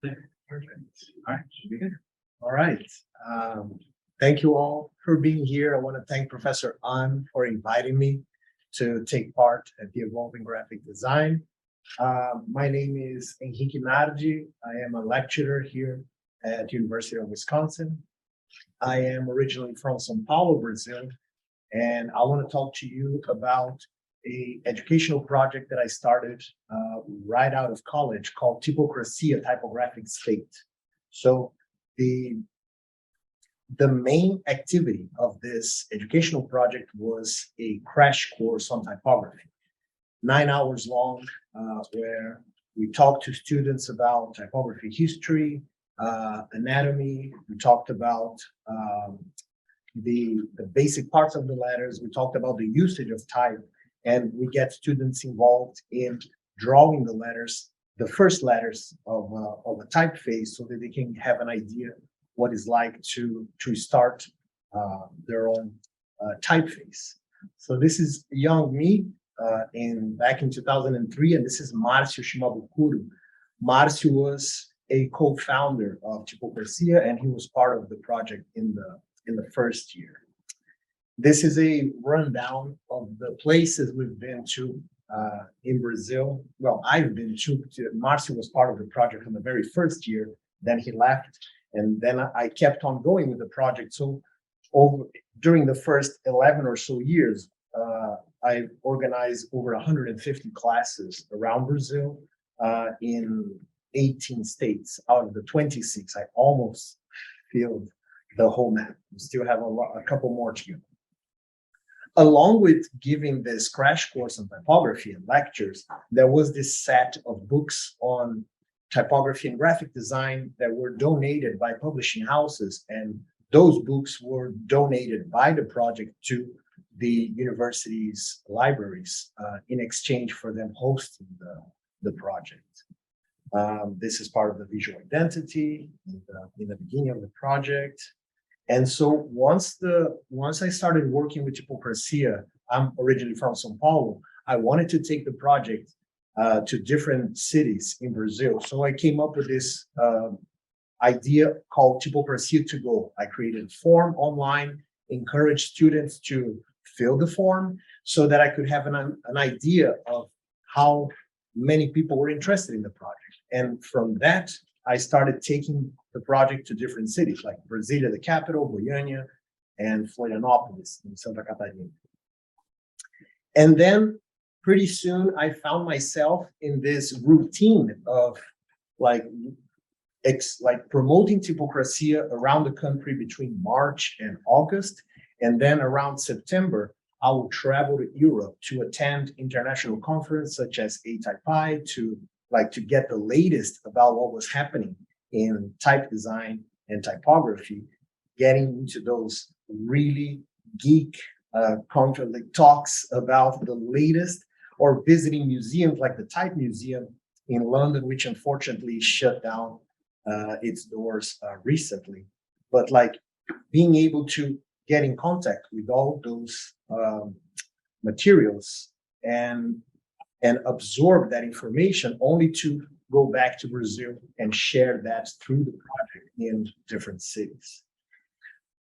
Perfect. All right, should be good. All right. Thank you all for being here. I want to thank Professor An for inviting me to take part at the Evolving Graphic Design. My name is Henrique Nardi. I am a lecturer here at University of Wisconsin. I am originally from São Paulo, Brazil, and I want to talk to you about a educational project that I started right out of college called Typography, a typographic state. So the main activity of this educational project was a crash course on typography, 9 hours long, where we talked to students about typography history, anatomy. We talked about the basic parts of the letters. We talked about the usage of type, and we get students involved in drawing the letters, the first letters of a typeface, so that they can have an idea what it's like to start their own typeface. So this is young me back in 2003, and this is Márcio Shimabukuro. Márcio was a co-founder of Typography, and he was part of the project in the first year. This is a rundown of the places we've been to in Brazil. Well, I've been to. Márcio was part of the project in the very first year, then he left, and then I kept on going with the project. So during the first 11 or so years, I organized over 150 classes around Brazil in 18 states out of the 26. I almost filled the whole map. We still have a couple more to go. Along with giving this crash course on typography and lectures, there was this set of books on typography and graphic design that were donated by publishing houses, and those books were donated by the project to the university's libraries in exchange for them hosting the project. This is part of the visual identity in the beginning of the project. And so once I started working with Typography, I'm originally from São Paulo, I wanted to take the project to different cities in Brazil. So I came up with this idea called Typography to Go. I created a form online, encouraged students to fill the form so that I could have an idea of how many people were interested in the project. And from that, I started taking the project to different cities like Brasília, the capital, Goiânia, and Florianópolis in Santa Catarina. And then pretty soon I found myself in this routine of like promoting Typography around the country between March and August. And then around September, I will travel to Europe to attend international conferences such as ATypi to get the latest about what was happening in type design and typography, getting into those really geek talks about the latest, or visiting museums like the Type Museum in London, which unfortunately shut down its doors recently. But like being able to get in contact with all those materials and absorb that information, only to go back to Brazil and share that through the project in different cities.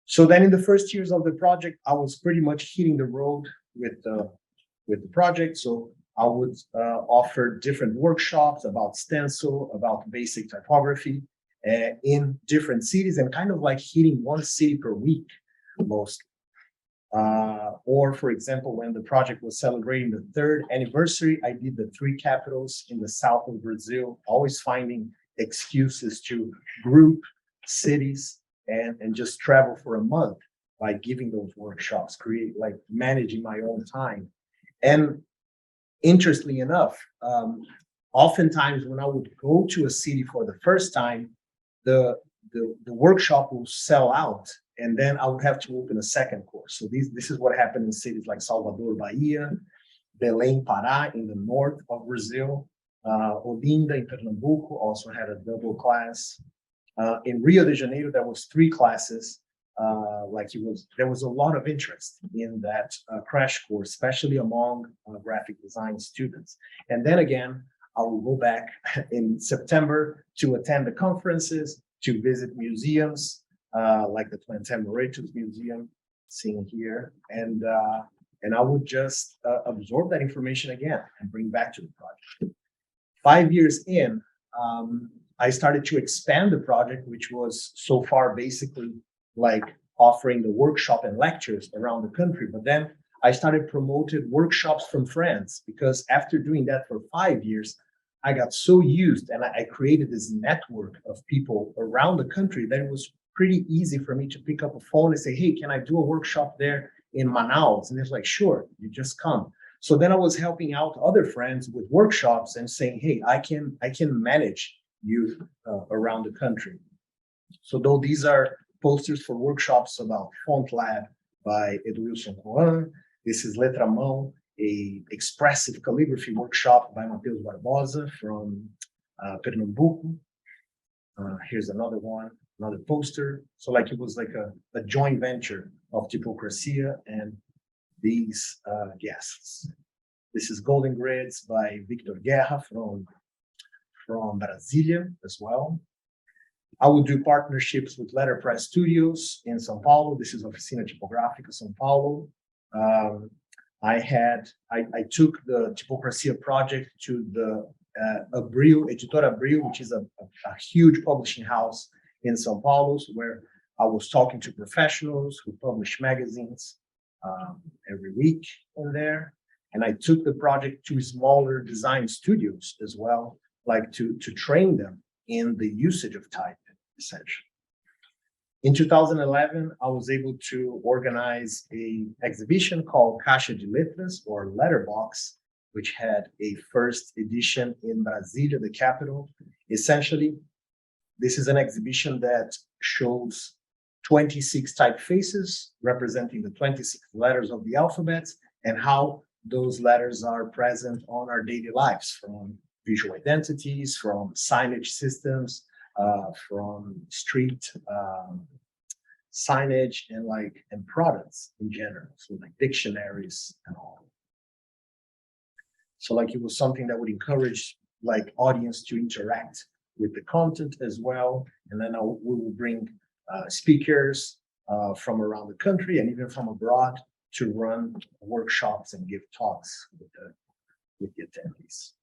So then in the first years of the project, I was pretty much hitting the road with the project. So I would offer different workshops about stencil, about basic typography in different cities, and kind of like hitting one city per week mostly. Or for example, when the project was celebrating the 3rd anniversary, I did the 3 capitals in the south of Brazil, always finding excuses to group cities and just travel for a month by giving those workshops, managing my own time. And interestingly enough, oftentimes when I would go to a city for the first time, the workshop will sell out, and then I would have to open a second course. So this is what happened in cities like Salvador, Bahia, Belém, Pará, in the north of Brazil. Olinda in Pernambuco also had a double class. In Rio de Janeiro, there was 3 classes. There was a lot of interest in that crash course, especially among graphic design students. And then again, I will go back in September to attend the conferences, to visit museums, like the Plantain Moretus Museum, seen here, and I would just absorb that information again and bring back to the project. 5 years in, I started to expand the project, which was so far basically like offering the workshop and lectures around the country. But then I started promoting workshops from France, because after doing that for 5 years, I got so used, and I created this network of people around the country that it was pretty easy for me to pick up a phone and say, hey, can I do a workshop there in Manaus? And it's like, sure, you just come. So then I was helping out other friends with workshops and saying, hey, I can manage youth around the country. So though these are posters for workshops about Font Lab by Edwilson Coan, this is Letra Mão, a expressive calligraphy workshop by Mateus Barbosa from Pernambuco. Here's another one, another poster. So like it was like a joint venture of Typography and these guests. This is Golden Grids by Victor Guerra from Brasilia as well. I would do partnerships with Letterpress Studios in São Paulo. This is Oficina Tipográfica São Paulo. I took the Typography project to the Abril, Editora Abril, which is a huge publishing house in São Paulo, where I was talking to professionals who publish magazines every week in there. And I took the project to smaller design studios as well, like to train them in the usage of type, essentially. In 2011, I was able to organize an exhibition called Caixa de Letras, or Letterbox, which had a first edition in Brasília, the capital. Essentially, this is an exhibition that shows 26 typefaces representing the 26 letters of the alphabet and how those letters are present on our daily lives, from visual identities, from signage systems, from street signage, and products in general, so like dictionaries and all. So like it was something that would encourage like audience to interact with the content as well. And then we will bring speakers from around the country and even from abroad to run workshops and give talks with the attendees.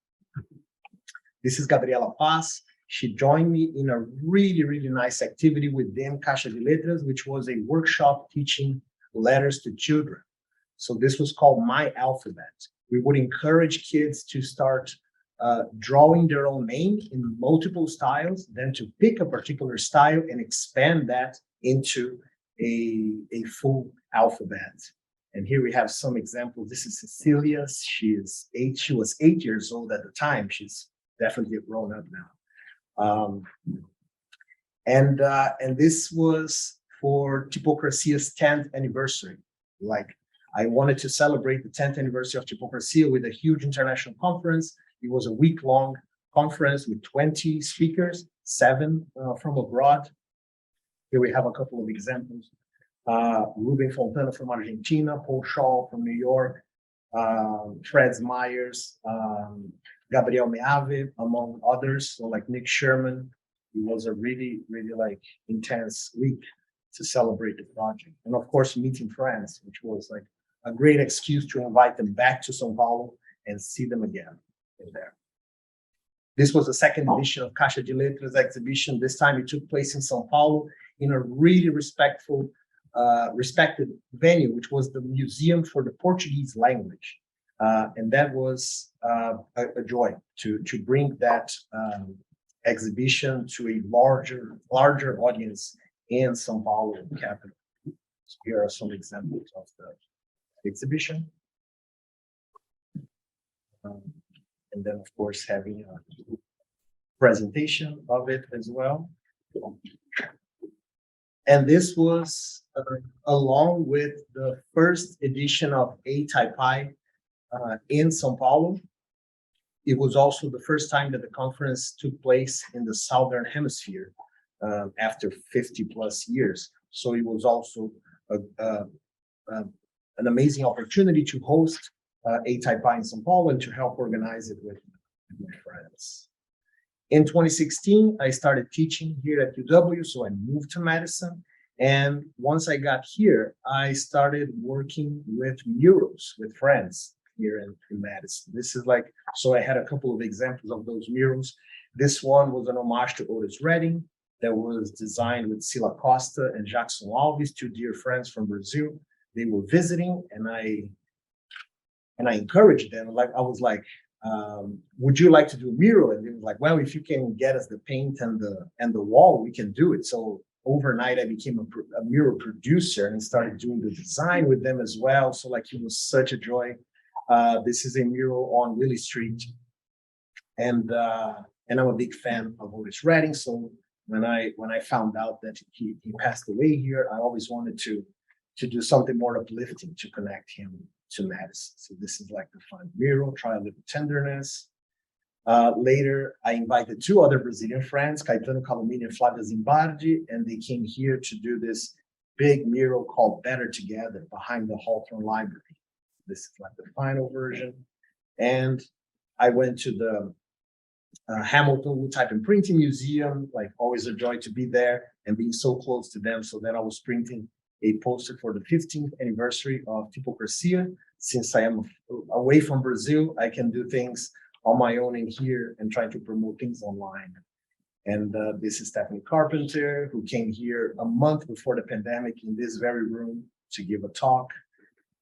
This is Gabriela Paz. She joined me in a really, really nice activity within Caixa de Letras, which was a workshop teaching letters to children. So this was called My Alphabet. We would encourage kids to start drawing their own name in multiple styles, then to pick a particular style and expand that into a full alphabet. And here we have some examples. This is Cecilia. She was 8 years old at the time. She's definitely a grown up now. And this was for Typography's 10th anniversary. Like, I wanted to celebrate the 10th anniversary of Typography with a huge international conference. It was a week-long conference with 20 speakers, 7 from abroad. Here we have a couple of examples. Ruben Fontana from Argentina, Paul Shaw from New York, Fred Myers, Gabriel Meave, among others. So like Nick Sherman. It was a really, really like intense week to celebrate the project. And of course, meeting friends, which was like a great excuse to invite them back to São Paulo and see them again in there. This was the second edition of Caixa de Letras exhibition. This time it took place in São Paulo in a really respected venue, which was the Museum for the Portuguese Language. And that was a joy to bring that exhibition to a larger audience in São Paulo capital. So here are some examples of the exhibition. And then, of course, having a presentation of it as well. And this was along with the first edition of ATypi in São Paulo. It was also the first time that the conference took place in the Southern Hemisphere after 50 plus years. So it was also an amazing opportunity to host ATypi in São Paulo and to help organize it with with my friends. In 2016, I started teaching here at UW, so I moved to Madison. And once I got here, I started working with murals with friends here in Madison. This is like, so I had a couple of examples of those murals. This one was an homage to Otis Redding that was designed with Sila Costa and Jackson Alves, two dear friends from Brazil. They were visiting, and I encouraged them. Like I was like, would you like to do a mural? And they were like, well, if you can get us the paint and the wall, we can do it. So overnight, I became a mural producer and started doing the design with them as well. So like it was such a joy. This is a mural on Willie Street, and I'm a big fan of Otis Redding. So when I found out that he passed away here, I always wanted to do something more uplifting to connect him to Madison. So this is like the fun mural, Try a Little Tenderness. Later, I invited two other Brazilian friends, Caetano Calomini and Flávia Zimbardi, and they came here to do this big mural called Better Together behind the Hawthorne Library. This is like the final version. And I went to the Hamilton Wood Type and Printing Museum, like always a joy to be there and being so close to them. So then I was printing a poster for the 15th anniversary of Typography. Since I am away from Brazil, I can do things on my own in here and try to promote things online. And this is Stephanie Carpenter, who came here a month before the pandemic in this very room to give a talk.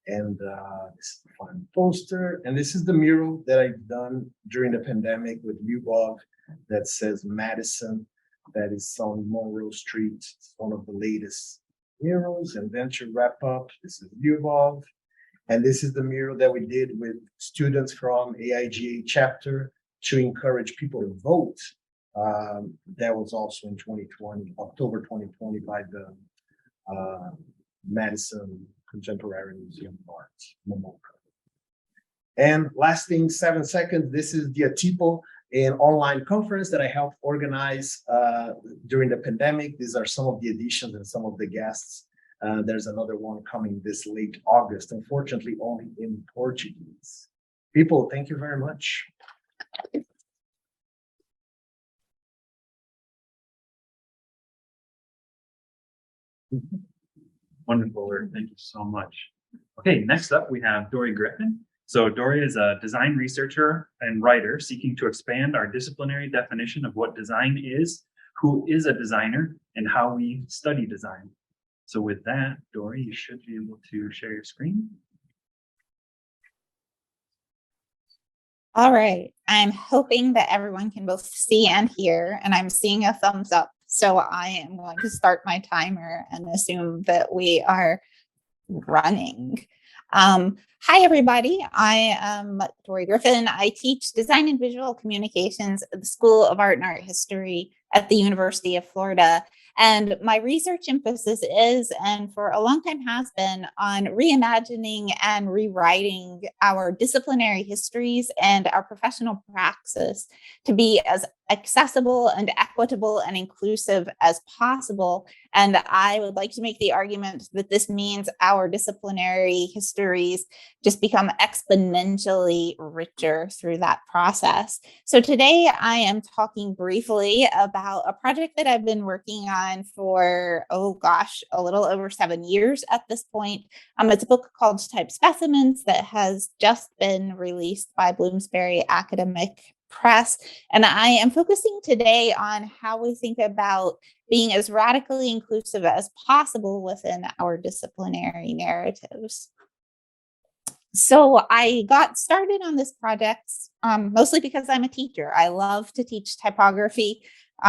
And this is the final poster. And this is the mural that I've done during the pandemic with Lyubov that says Madison, that is on Monroe Street. It's one of the latest murals. And then to wrap up, this is Lyubov. And this is the mural that we did with students from AIGA chapter to encourage people to vote. That was also in 2020, October 2020, by the Madison Contemporary Museum of Art, MoMOCA. And last thing, 7 seconds, this is the ATIPO, an online conference that I helped organize during the pandemic. These are some of the editions and some of the guests. There's another one coming this late August, unfortunately only in Portuguese. People, thank you very much. Wonderful work. Thank you so much. Okay, next up we have Dory Griffin. So Dory is a design researcher and writer seeking to expand our disciplinary definition of what design is, who is a designer, and how we study design. So with that, Dory, you should be able to share your screen. All right, I'm hoping that everyone can both see and hear, and I'm seeing a thumbs up. So I am going to start my timer and assume that we are running. Hi, everybody. I am Dory Griffin. I teach design and visual communications at the School of Art and Art History at the University of Florida. And my research emphasis is, and for a long time has been, on reimagining and rewriting our disciplinary histories and our professional praxis to be as accessible and equitable and inclusive as possible. And I would like to make the argument that this means our disciplinary histories just become exponentially richer through that process. So today I am talking briefly about a project that I've been working on for, a little over 7 years at this point. It's a book called Type Specimens that has just been released by Bloomsbury Academic Press. And I am focusing today on how we think about being as radically inclusive as possible within our disciplinary narratives. So I got started on this project mostly because I'm a teacher. I love to teach typography.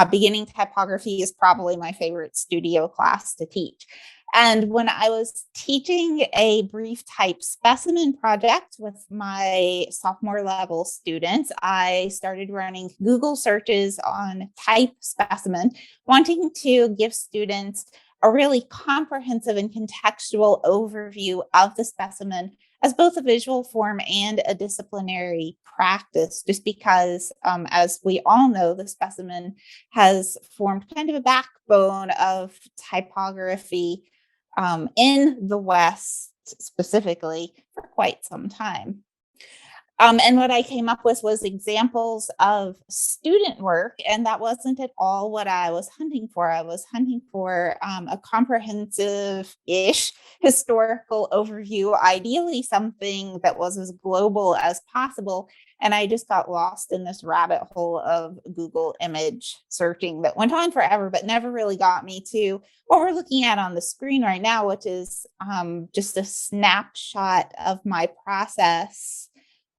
Beginning typography is probably my favorite studio class to teach. And when I was teaching a brief type specimen project with my sophomore level students, I started running Google searches on type specimen, wanting to give students a really comprehensive and contextual overview of the specimen as both a visual form and a disciplinary practice, just because, as we all know, the specimen has formed kind of a backbone of typography in the West specifically for quite some time. And what I came up with was examples of student work, and that wasn't at all what I was hunting for. I was hunting for a comprehensive-ish historical overview, ideally something that was as global as possible. And I just got lost in this rabbit hole of Google image searching that went on forever, but never really got me to what we're looking at on the screen right now, which is just a snapshot of my process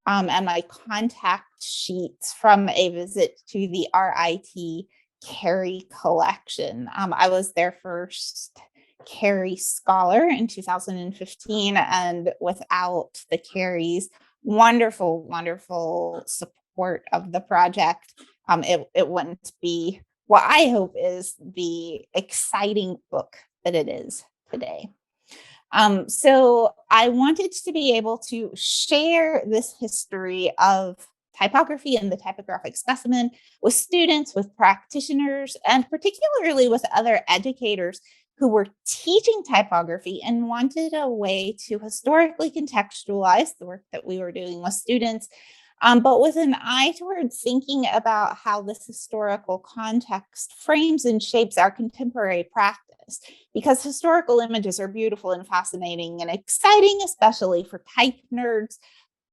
and my contact sheets from a visit to the RIT Carey collection. I was their first Carey scholar in 2015, and without the Careys' wonderful support of the project, it wouldn't be what I hope is the exciting book that it is today. So I wanted to be able to share this history of typography and the typographic specimen with students, with practitioners, and particularly with other educators who were teaching typography and wanted a way to historically contextualize the work that we were doing with students, but with an eye toward thinking about how this historical context frames and shapes our contemporary practice. Because historical images are beautiful and fascinating and exciting, especially for type nerds.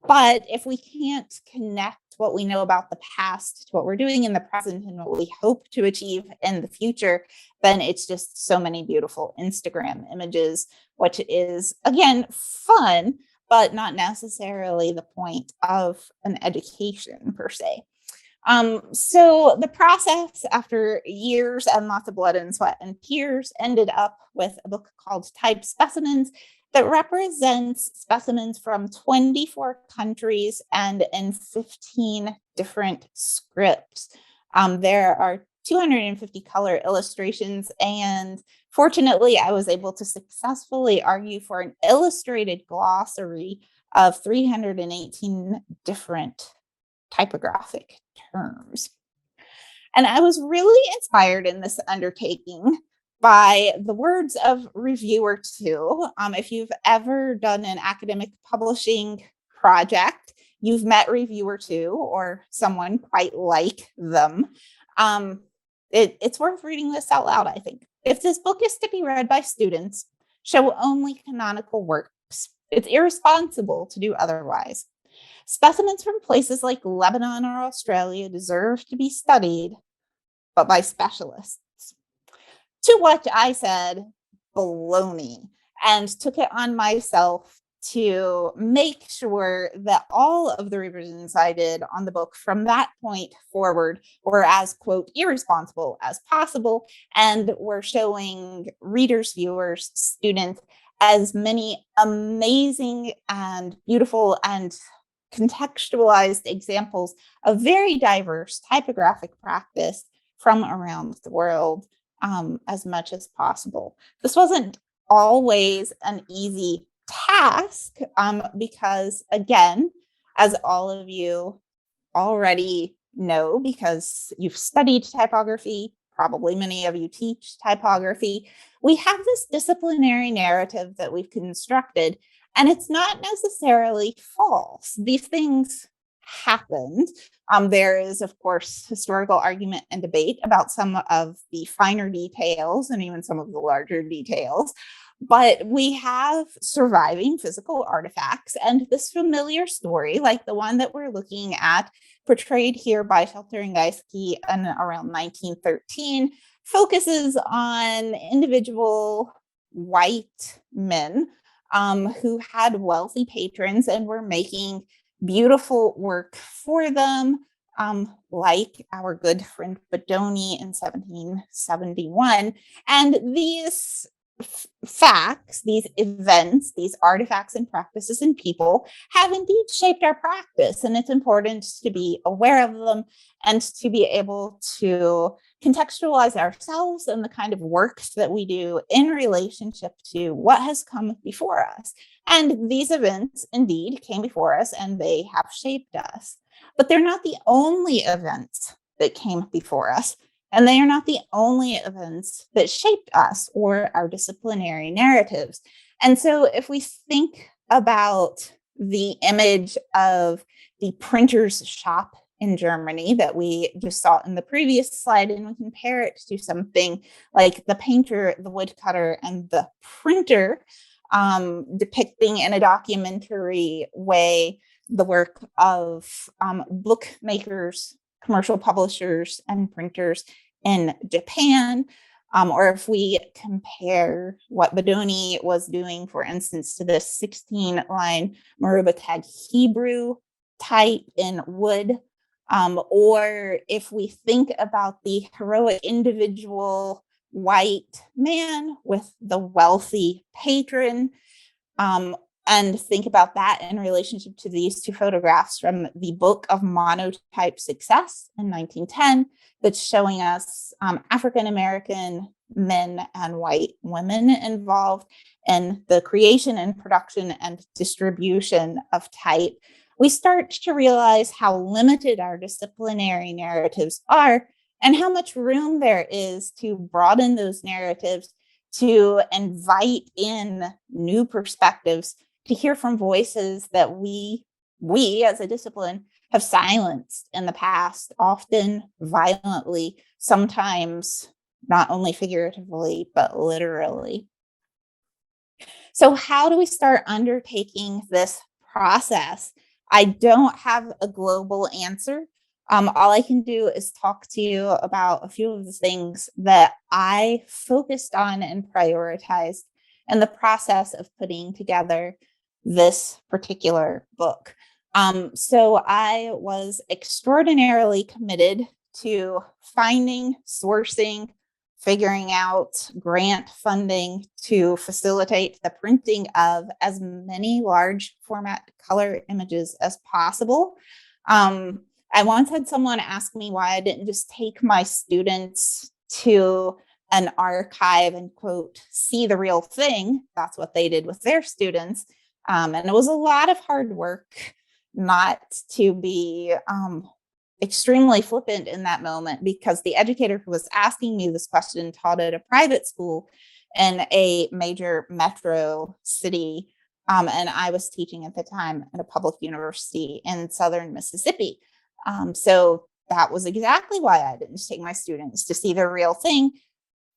But if we can't connect what we know about the past to what we're doing in the present and what we hope to achieve in the future, then it's just so many beautiful Instagram images, which is, again, fun, but not necessarily the point of an education per se. So the process, after years and lots of blood and sweat and tears, ended up with a book called Type Specimens that represents specimens from 24 countries and in 15 different scripts. There are 250 color illustrations, and fortunately, I was able to successfully argue for an illustrated glossary of 318 different typographic terms. And I was really inspired in this undertaking by the words of reviewer two. If you've ever done an academic publishing project, you've met reviewer two or someone quite like them. It's worth reading this out loud, I think. If this book is to be read by students, show only canonical works. It's irresponsible to do otherwise. Specimens from places like Lebanon or Australia deserve to be studied, but by specialists. To which I said, baloney, and took it on myself to make sure that all of the revisions I did on the book from that point forward were as, quote, irresponsible as possible, and were showing readers, viewers, students as many amazing and beautiful and contextualized examples of very diverse typographic practice from around the world as much as possible. This wasn't always an easy task because, again, as all of you already know, because you've studied typography, probably many of you teach typography, we have this disciplinary narrative that we've constructed, and it's not necessarily false. These things happened. There is, of course, historical argument and debate about some of the finer details and even some of the larger details. But we have surviving physical artifacts, and this familiar story, like the one that we're looking at, portrayed here by Shelter and Geiske in around 1913, focuses on individual white men who had wealthy patrons and were making beautiful work for them, like our good friend Bodoni in 1771. And these facts, these events, these artifacts and practices and people have indeed shaped our practice. And it's important to be aware of them and to be able to contextualize ourselves and the kind of work that we do in relationship to what has come before us. And these events indeed came before us and they have shaped us. But they're not the only events that came before us. And they are not the only events that shaped us or our disciplinary narratives. And so if we think about the image of the printer's shop in Germany that we just saw in the previous slide, and we compare it to something like the painter, the woodcutter, and the printer, depicting in a documentary way the work of bookmakers, commercial publishers, and printers in Japan. Or if we compare what Bodoni was doing, for instance, to this 16-line Maruba tag Hebrew type in wood, or if we think about the heroic individual white man with the wealthy patron, and think about that in relationship to these two photographs from the Book of Monotype Success in 1910, that's showing us African-American men and white women involved in the creation and production and distribution of type. We start to realize how limited our disciplinary narratives are and how much room there is to broaden those narratives, to invite in new perspectives, to hear from voices that we as a discipline have silenced in the past, often violently, sometimes not only figuratively, but literally. So how do we start undertaking this process? I don't have a global answer. All I can do is talk to you about a few of the things that I focused on and prioritized in the process of putting together this particular book. So I was extraordinarily committed to finding, sourcing, figuring out grant funding to facilitate the printing of as many large format color images as possible. I once had someone ask me why I didn't just take my students to an archive and, quote, see the real thing. That's what they did with their students. And it was a lot of hard work, not to be extremely flippant in that moment, because the educator who was asking me this question taught at a private school in a major metro city. And I was teaching at the time at a public university in southern Mississippi. So that was exactly why I didn't take my students to see the real thing.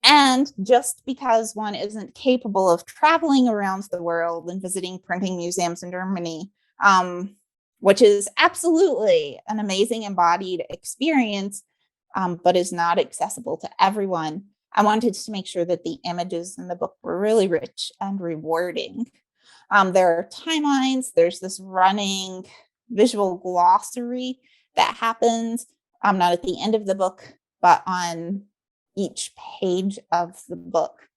And just because one isn't capable of traveling around the world and visiting printing museums in Germany, which is absolutely an amazing embodied experience, but is not accessible to everyone, I wanted to make sure that the images in the book were really rich and rewarding. There are timelines. There's this running visual glossary that happens, not at the end of the book, but on each page of the book.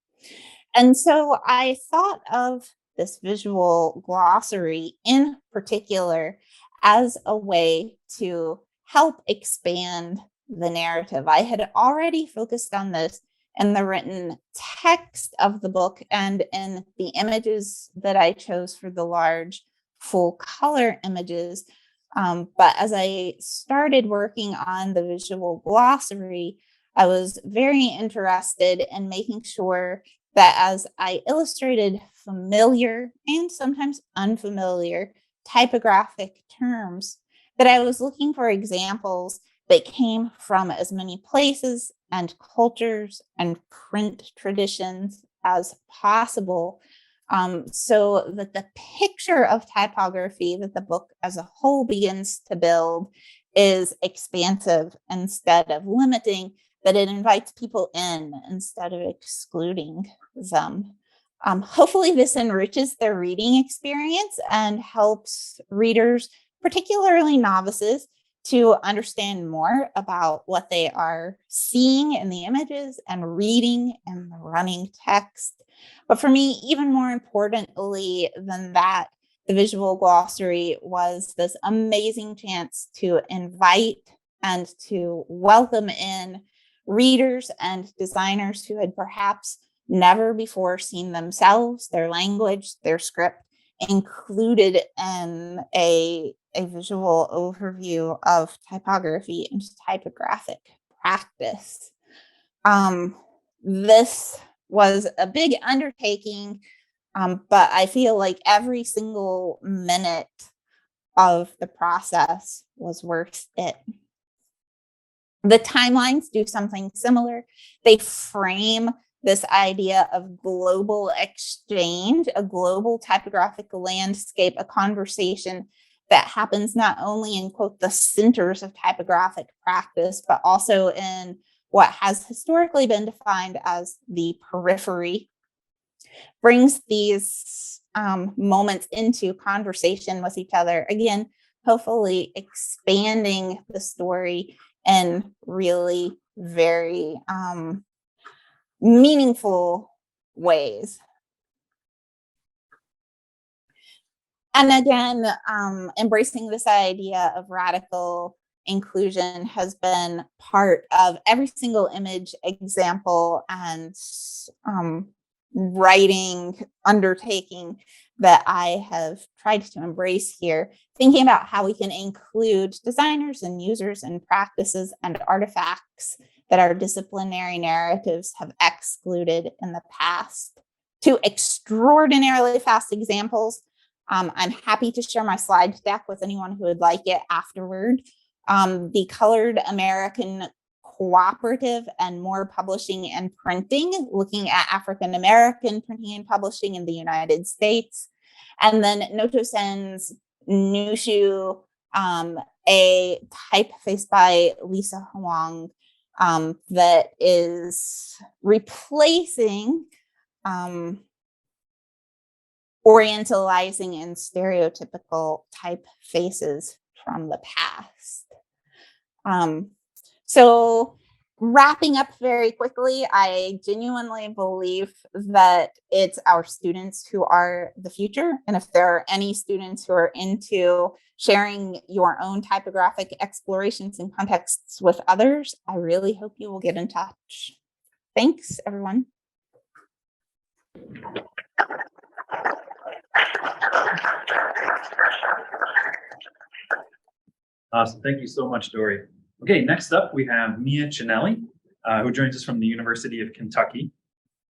And so I thought of this visual glossary in particular as a way to help expand the narrative. I had already focused on this in the written text of the book and in the images that I chose for the large full color images. But as I started working on the visual glossary, I was very interested in making sure that as I illustrated familiar and sometimes unfamiliar typographic terms, that I was looking for examples that came from as many places and cultures and print traditions as possible, so that the picture of typography that the book as a whole begins to build is expansive instead of limiting, that it invites people in instead of excluding them. Hopefully this enriches their reading experience and helps readers, particularly novices, to understand more about what they are seeing in the images and reading in the running text. But for me, even more importantly than that, the visual glossary was this amazing chance to invite and to welcome in readers and designers who had perhaps never before seen themselves, their language, their script included in a visual overview of typography and typographic practice. This was a big undertaking, but I feel like every single minute of the process was worth it. The timelines do something similar. They frame this idea of global exchange, a global typographic landscape, a conversation that happens not only in, quote, the centers of typographic practice, but also in what has historically been defined as the periphery, brings these moments into conversation with each other. Again, hopefully expanding the story in really very meaningful ways. And again, embracing this idea of radical inclusion has been part of every single image, example, and writing undertaking that I have tried to embrace here, thinking about how we can include designers and users and practices and artifacts that our disciplinary narratives have excluded in the past. Two extraordinarily fast examples. I'm happy to share my slide deck with anyone who would like it afterward. The Colored American Cooperative and More Publishing and Printing, looking at African American printing and publishing in the United States. And then Notosen's Nushu, a typeface by Lisa Huang that is replacing orientalizing and stereotypical typefaces from the past. So wrapping up very quickly, I genuinely believe that it's our students who are the future. And if there are any students who are into sharing your own typographic explorations and contexts with others, I really hope you will get in touch. Thanks, everyone. Awesome. Thank you so much, Dory. Okay, next up we have Mia Chinelli, who joins us from the University of Kentucky.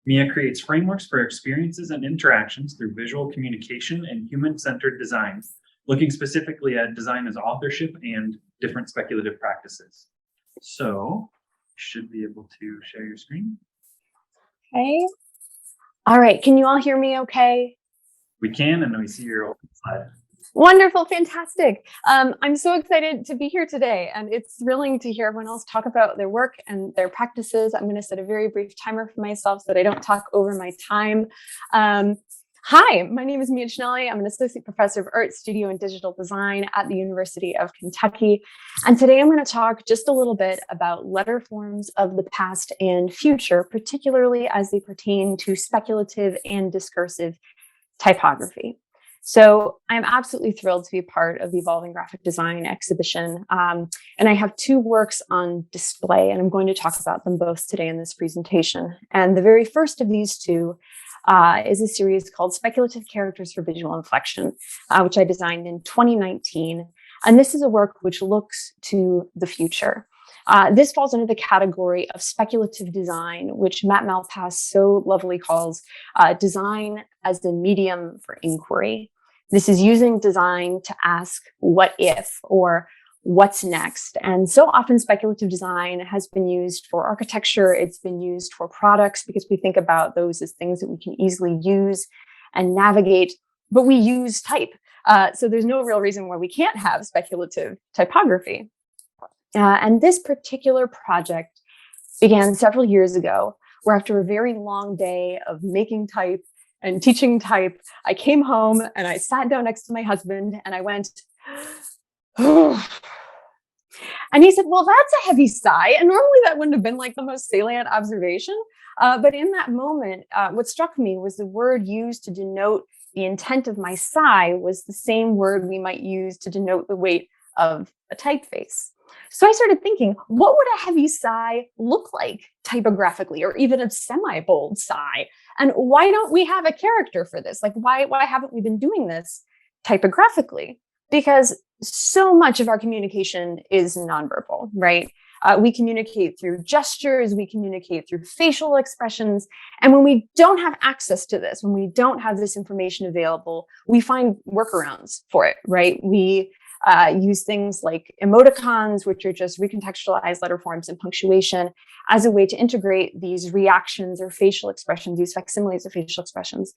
Mia creates frameworks for experiences and interactions through visual communication and human-centered design, looking specifically at design as authorship and different speculative practices. So you should be able to share your screen. Okay. All right. Can you all hear me okay? We can, and we see your open slide. Wonderful. Fantastic. I'm so excited to be here today, and it's thrilling to hear everyone else talk about their work and their practices. I'm going to set a very brief timer for myself so that I don't talk over my time. Hi, my name is Mia Chinelli. I'm an associate professor of art, studio, and digital design at the University of Kentucky. And today I'm going to talk just a little bit about letter forms of the past and future, particularly as they pertain to speculative and discursive typography. So I'm absolutely thrilled to be a part of the Evolving Graphic Design exhibition. And I have two works on display, and I'm going to talk about them both today in this presentation. And the very first of these two is a series called Speculative Characters for Visual Inflection, which I designed in 2019. And this is a work which looks to the future. This falls under the category of speculative design, which Matt Malpass so lovely calls design as the medium for inquiry. This is using design to ask what if or what's next. And so often speculative design has been used for architecture. It's been used for products because we think about those as things that we can easily use and navigate, but we use type. So there's no real reason why we can't have speculative typography. And this particular project began several years ago, where after a very long day of making type and teaching type, I came home and I sat down next to my husband and I went, oh. And he said, well, that's a heavy sigh. And normally that wouldn't have been like the most salient observation. But in that moment, what struck me was the word used to denote the intent of my sigh was the same word we might use to denote the weight of a typeface. So I started thinking, what would a heavy sigh look like typographically, or even a semi-bold sigh? And why don't we have a character for this? Like, why haven't we been doing this typographically? Because so much of our communication is nonverbal, right? We communicate through gestures, we communicate through facial expressions. And when we don't have access to this, when we don't have this information available, we find workarounds for it, right? We use things like emoticons, which are just recontextualized letter forms and punctuation, as a way to integrate these reactions or facial expressions, these facsimiles of facial expressions,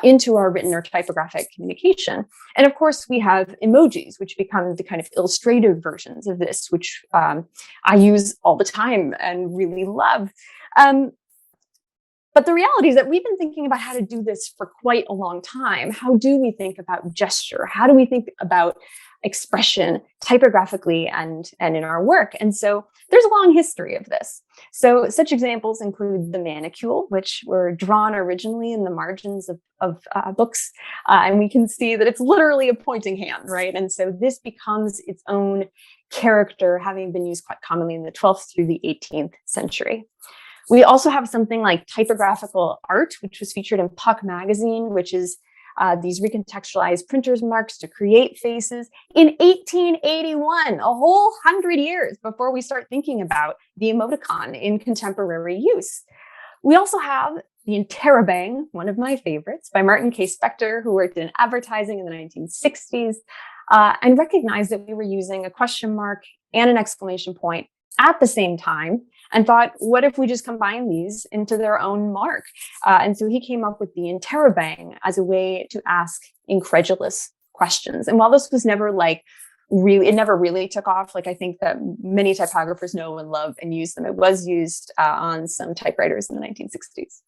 into our written or typographic communication. And of course, we have emojis, which become the kind of illustrative versions of this, which I use all the time and really love. But the reality is that we've been thinking about how to do this for quite a long time. How do we think about gesture? How do we think about expression typographically and in our work? And so there's a long history of this. So such examples include the manicule, which were drawn originally in the margins of books. And we can see that it's literally a pointing hand, right? And so this becomes its own character, having been used quite commonly in the 12th through the 18th century. We also have something like typographical art, which was featured in Puck magazine, which is these recontextualized printer's marks to create faces in 1881, a whole 100 years before we start thinking about the emoticon in contemporary use. We also have the interrobang, one of my favorites, by Martin K. Spector, who worked in advertising in the 1960s, and recognized that we were using a question mark and an exclamation point at the same time, and thought, what if we just combine these into their own mark? And so he came up with the interrobang as a way to ask incredulous questions. And while this was never it never really took off, like I think that many typographers know and love and use them, it was used on some typewriters in the 1960s.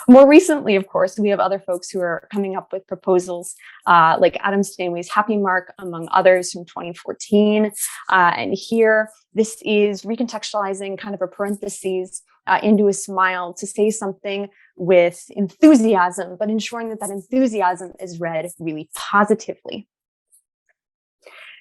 More recently, of course, we have other folks who are coming up with proposals like Adam Stanway's Happy Mark, among others, from 2014. And here, this is recontextualizing kind of a parentheses into a smile to say something with enthusiasm, but ensuring that that enthusiasm is read really positively.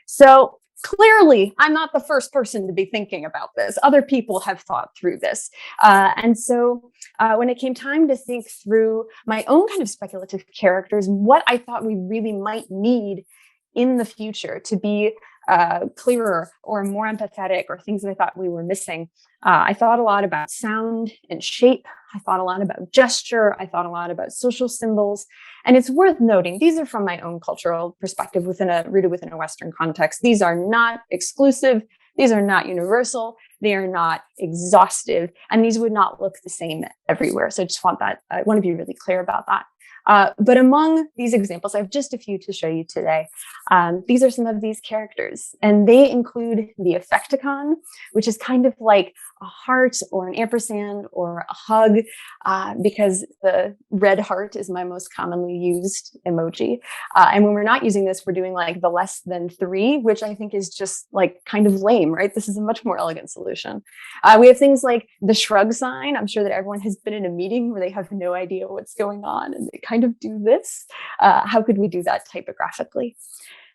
So clearly, I'm not the first person to be thinking about this. Other people have thought through this. And so when it came time to think through my own kind of speculative characters, what I thought we really might need in the future to be clearer or more empathetic, or things that I thought we were missing, I thought a lot about sound and shape. I thought a lot about gesture. I thought a lot about social symbols. And it's worth noting, these are from my own cultural perspective, rooted within a Western context. These are not exclusive. These are not universal. They are not exhaustive. And these would not look the same everywhere. So I want to be really clear about that. But among these examples, I have just a few to show you today. These are some of these characters, and they include the affecticon, which is kind of like a heart or an ampersand or a hug, because the red heart is my most commonly used emoji. And when we're not using this, we're doing like the less than 3, which I think is just like kind of lame, right? This is a much more elegant solution. We have things like the shrug sign. I'm sure that everyone has been in a meeting where they have no idea what's going on and they kind of do this. How could we do that typographically?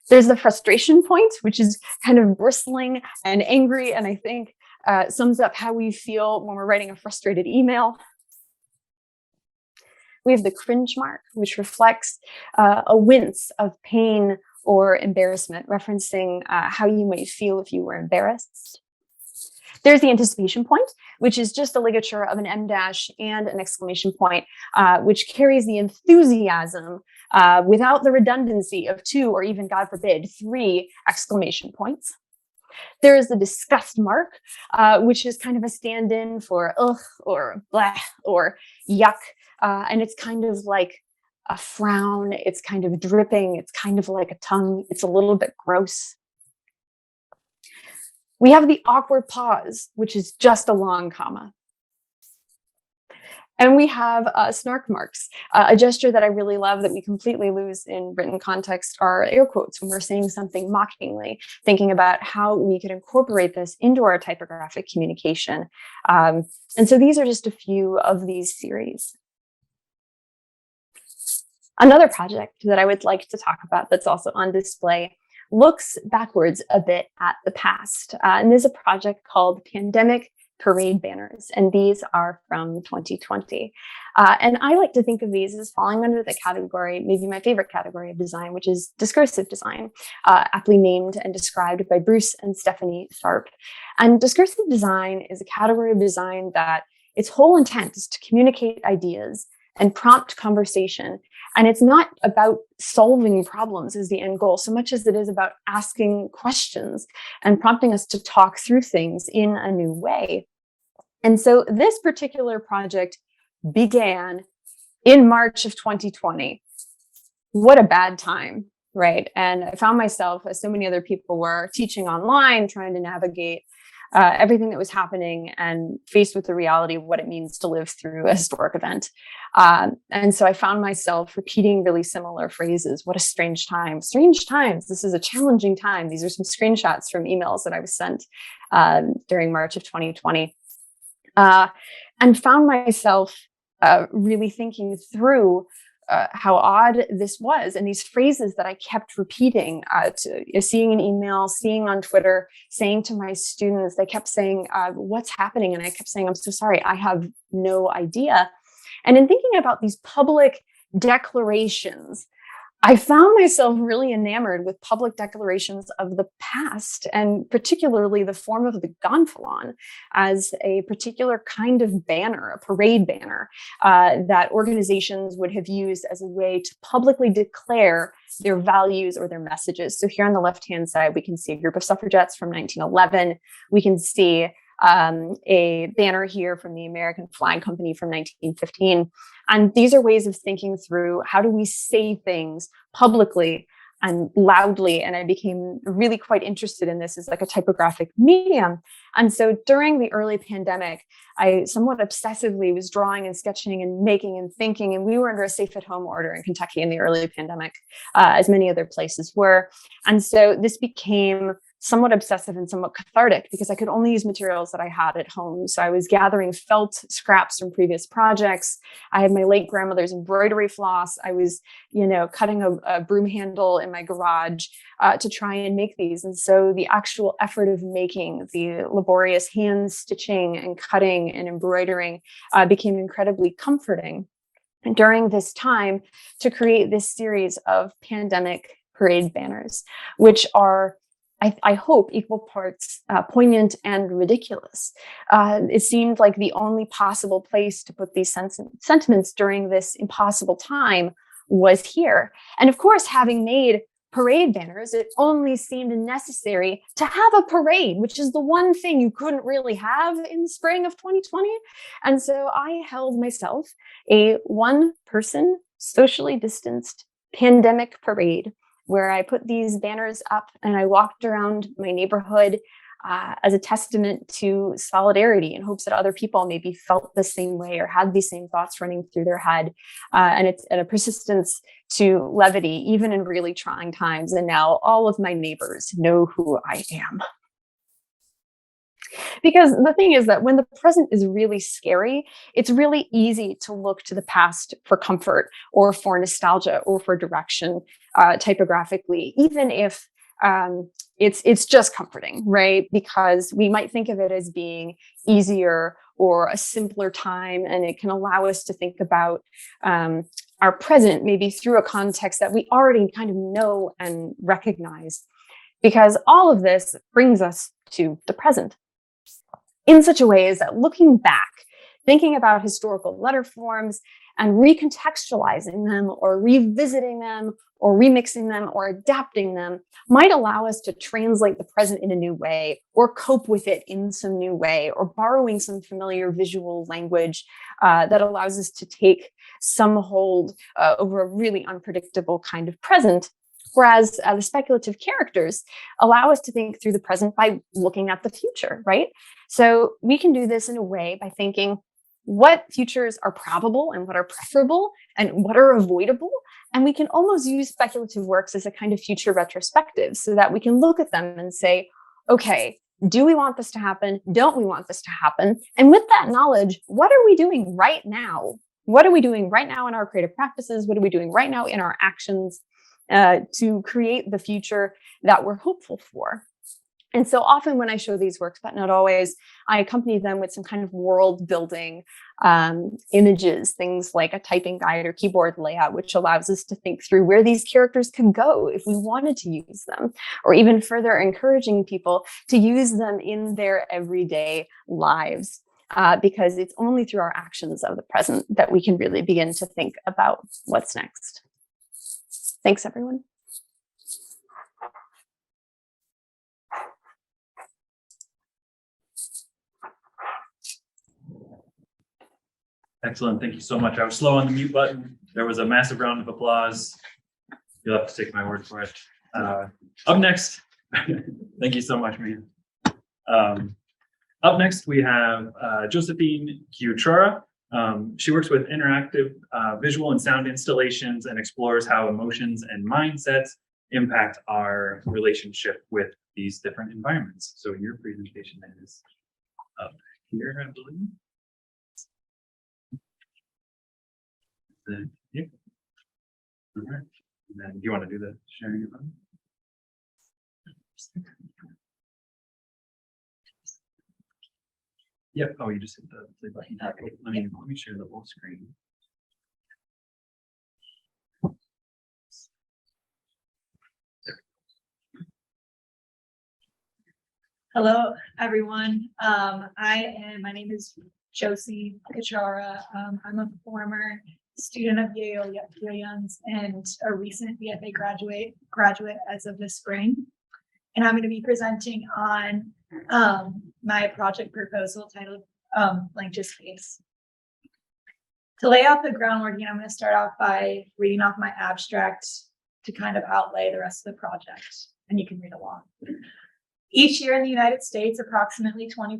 There's the frustration point, which is kind of bristling and angry, and I think sums up how we feel when we're writing a frustrated email. We have the cringe mark, which reflects a wince of pain or embarrassment, referencing how you might feel if you were embarrassed. There's the anticipation point, which is just a ligature of an em dash and an exclamation point, which carries the enthusiasm without the redundancy of 2 or even, God forbid, 3 exclamation points. There is the disgust mark, which is kind of a stand-in for ugh or blah or yuck. And it's kind of like a frown. It's kind of dripping. It's kind of like a tongue. It's a little bit gross. We have the awkward pause, which is just a long comma. And we have snark marks. A gesture that I really love that we completely lose in written context are air quotes when we're saying something mockingly, thinking about how we could incorporate this into our typographic communication. And so these are just a few of these series. Another project that I would like to talk about that's also on display looks backwards a bit at the past. And there's a project called Pandemic parade banners, and these are from 2020. And I like to think of these as falling under the category, maybe my favorite category of design, which is discursive design, aptly named and described by Bruce and Stephanie Tharp. And discursive design is a category of design that its whole intent is to communicate ideas and prompt conversation. And it's not about solving problems as the end goal, so much as it is about asking questions and prompting us to talk through things in a new way. And so this particular project began in March of 2020. What a bad time, right? And I found myself, as so many other people were, teaching online, trying to navigate everything that was happening and faced with the reality of what it means to live through a historic event. And so I found myself repeating really similar phrases. What a strange time. Strange times. This is a challenging time. These are some screenshots from emails that I was sent during March of 2020. And found myself really thinking through how odd this was, and these phrases that I kept repeating, seeing in email, seeing on Twitter, saying to my students. They kept saying, what's happening? And I kept saying, I'm so sorry, I have no idea. And in thinking about these public declarations, I found myself really enamored with public declarations of the past, and particularly the form of the gonfalon as a particular kind of banner, a parade banner that organizations would have used as a way to publicly declare their values or their messages. So here on the left-hand side, we can see a group of suffragettes from 1911. We can see a banner here from the American Flag Company from 1915. And these are ways of thinking through how do we say things publicly and loudly. And I became really quite interested in this as like a typographic medium. And so during the early pandemic, I somewhat obsessively was drawing and sketching and making and thinking. And we were under a safe at home order in Kentucky in the early pandemic, as many other places were. And so this became somewhat obsessive and somewhat cathartic because I could only use materials that I had at home. So I was gathering felt scraps from previous projects. I had my late grandmother's embroidery floss. I was, cutting a broom handle in my garage to try and make these. And so the actual effort of making, the laborious hand stitching and cutting and embroidering became incredibly comforting during this time to create this series of pandemic parade banners, which are I hope equal parts poignant and ridiculous. It seemed like the only possible place to put these sentiments during this impossible time was here. And of course, having made parade banners, it only seemed necessary to have a parade, which is the one thing you couldn't really have in the spring of 2020. And so I held myself a one-person, socially distanced pandemic parade, where I put these banners up and I walked around my neighborhood as a testament to solidarity in hopes that other people maybe felt the same way or had these same thoughts running through their head. And it's a persistence to levity, even in really trying times. And now all of my neighbors know who I am. Because the thing is that when the present is really scary, it's really easy to look to the past for comfort or for nostalgia or for direction typographically, even if it's just comforting, right? Because we might think of it as being easier or a simpler time, and it can allow us to think about our present maybe through a context that we already kind of know and recognize. Because all of this brings us to the present in such a way as that looking back, thinking about historical letter forms and recontextualizing them or revisiting them or remixing them or adapting them might allow us to translate the present in a new way or cope with it in some new way or borrowing some familiar visual language that allows us to take some hold over a really unpredictable kind of present. Whereas the speculative characters allow us to think through the present by looking at the future, right? So we can do this in a way by thinking what futures are probable and what are preferable and what are avoidable. And we can almost use speculative works as a kind of future retrospective so that we can look at them and say, okay, do we want this to happen? Don't we want this to happen? And with that knowledge, what are we doing right now? What are we doing right now in our creative practices? What are we doing right now in our actions to create the future that we're hopeful for? And so often when I show these works, but not always, I accompany them with some kind of world building images, things like a typing guide or keyboard layout, which allows us to think through where these characters could go if we wanted to use them, or even further encouraging people to use them in their everyday lives. Because it's only through our actions of the present that we can really begin to think about what's next. Thanks, everyone. Excellent. Thank you so much. I was slow on the mute button. There was a massive round of applause. You'll have to take my word for it. Up next, thank you so much, Mia. Up next, we have Josephine Chiuchara. She works with interactive visual and sound installations and explores how emotions and mindsets impact our relationship with these different environments. So your presentation is up here, I believe. Yeah. All right. And then do you want to do the sharing your phone? Yep. Oh, you just hit the play button. Okay. Let me share the whole screen. Hello, everyone. My name is Josie Kachara. I'm a former student of Yale Youngs and a recent BFA graduate as of this spring. And I'm going to be presenting on my project proposal titled Blank to Space. To lay out the groundwork, I'm going to start off by reading off my abstract to kind of outlay the rest of the project, and you can read along. Each year in the United States, approximately 20%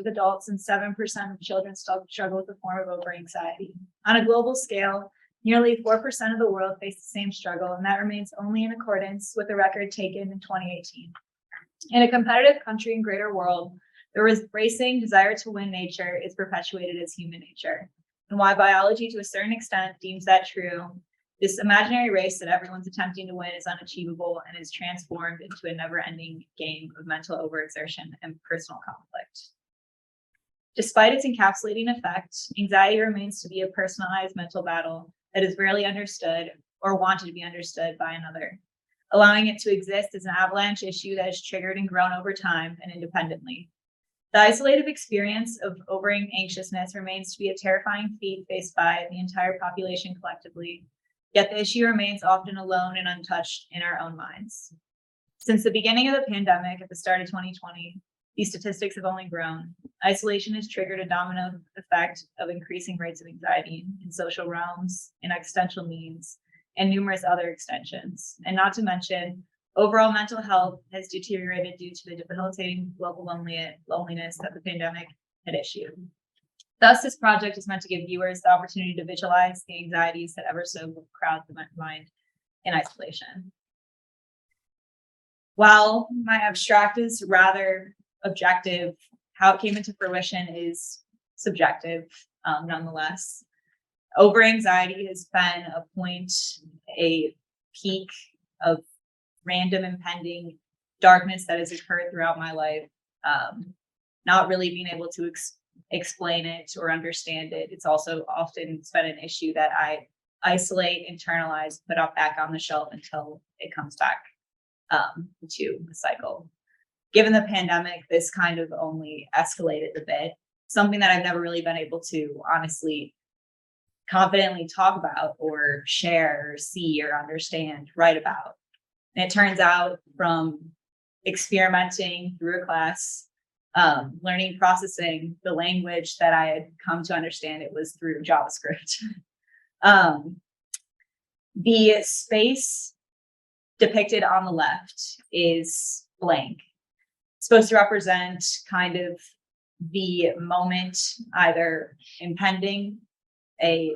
of adults and 7% of children struggle with a form of overanxiety. On a global scale, nearly 4% of the world face the same struggle, and that remains only in accordance with the record taken in 2018. In a competitive country and greater world, the racing desire to win nature is perpetuated as human nature. And while biology to a certain extent deems that true, this imaginary race that everyone's attempting to win is unachievable and is transformed into a never-ending game of mental overexertion and personal conflict. Despite its encapsulating effect, anxiety remains to be a personalized mental battle that is rarely understood or wanted to be understood by another, allowing it to exist as an avalanche issue that is triggered and grown over time and independently. The isolated experience of overing anxiousness remains to be a terrifying feat faced by the entire population collectively, yet the issue remains often alone and untouched in our own minds. Since the beginning of the pandemic at the start of 2020, these statistics have only grown. Isolation has triggered a domino effect of increasing rates of anxiety in social realms, in existential needs, and numerous other extensions. And not to mention, overall mental health has deteriorated due to the debilitating global loneliness that the pandemic had issued. Thus, this project is meant to give viewers the opportunity to visualize the anxieties that ever so crowd the mind in isolation. While my abstract is rather objective, how it came into fruition is subjective nonetheless. Over-anxiety has been a peak of random impending darkness that has occurred throughout my life. Not really being able to explain it or understand it. It's also often been an issue that I isolate, internalize, put up back on the shelf until it comes back to the cycle. Given the pandemic, this kind of only escalated a bit, something that I've never really been able to honestly confidently talk about or share or see or understand, write about. And it turns out from experimenting through a class, learning, processing the language that I had come to understand, it was through JavaScript. The space depicted on the left is blank. It's supposed to represent kind of the moment, either impending, a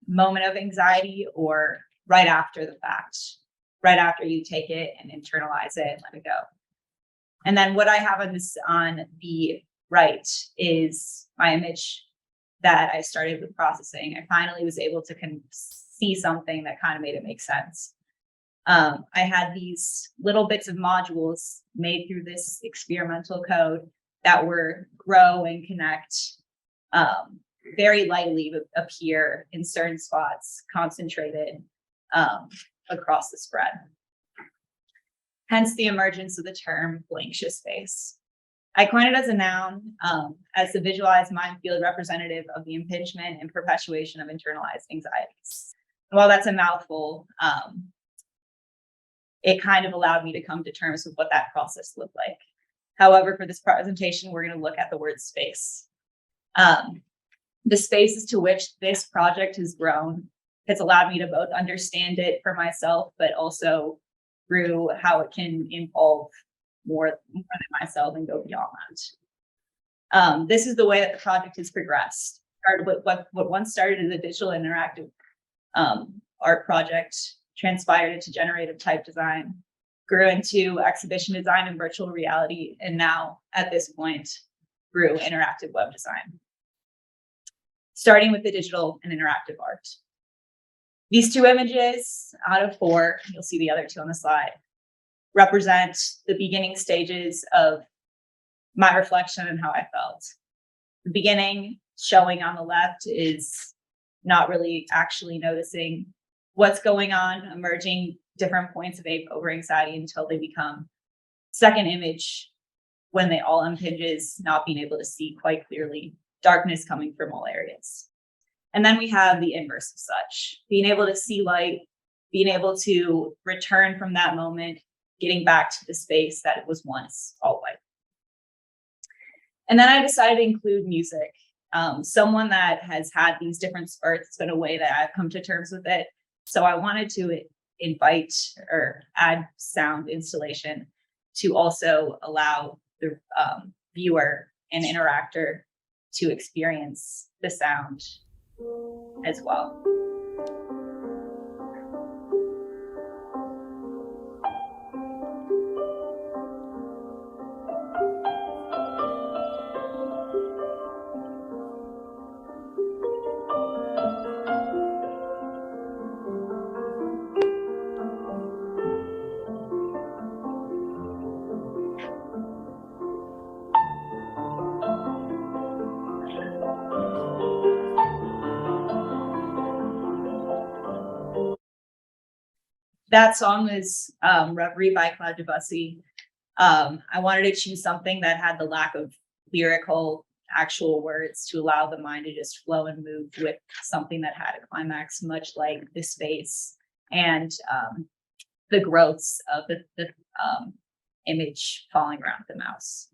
moment of anxiety, or right after the fact, right after you take it and internalize it and let it go. And then what I have on the right is my image that I started with processing. I finally was able to see something that kind of made it make sense. I had these little bits of modules made through this experimental code that were grow and connect, very lightly appear in certain spots, concentrated across the spread. Hence the emergence of the term blank-shift space. I coined it as a noun, as the visualized mind field representative of the impingement and perpetuation of internalized anxieties. And while that's a mouthful, it kind of allowed me to come to terms with what that process looked like. However, for this presentation, we're going to look at the word space. The spaces to which this project has grown has allowed me to both understand it for myself, but also through how it can involve more than myself and go beyond that. This is the way that the project has progressed. What once started as a digital interactive art project transpired into generative type design, grew into exhibition design and virtual reality, and now at this point grew interactive web design. Starting with the digital and interactive art. These 2 images out of 4, you'll see the other 2 on the slide, represent the beginning stages of my reflection and how I felt. The beginning, showing on the left, is not really actually noticing what's going on, emerging different points of over anxiety until they become. Second image, when they all impinges, not being able to see quite clearly, darkness coming from all areas. And then we have the inverse of such, being able to see light, being able to return from that moment, getting back to the space that it was once all white. And then I decided to include music. Someone that has had these different spurts, it's been a way that I've come to terms with it. So I wanted to invite or add sound installation to also allow the viewer and interactor to experience the sound as well. That song is Reverie by Cloud Debussy. I wanted to choose something that had the lack of lyrical actual words to allow the mind to just flow and move with something that had a climax, much like the space and the growths of the image falling around the mouse.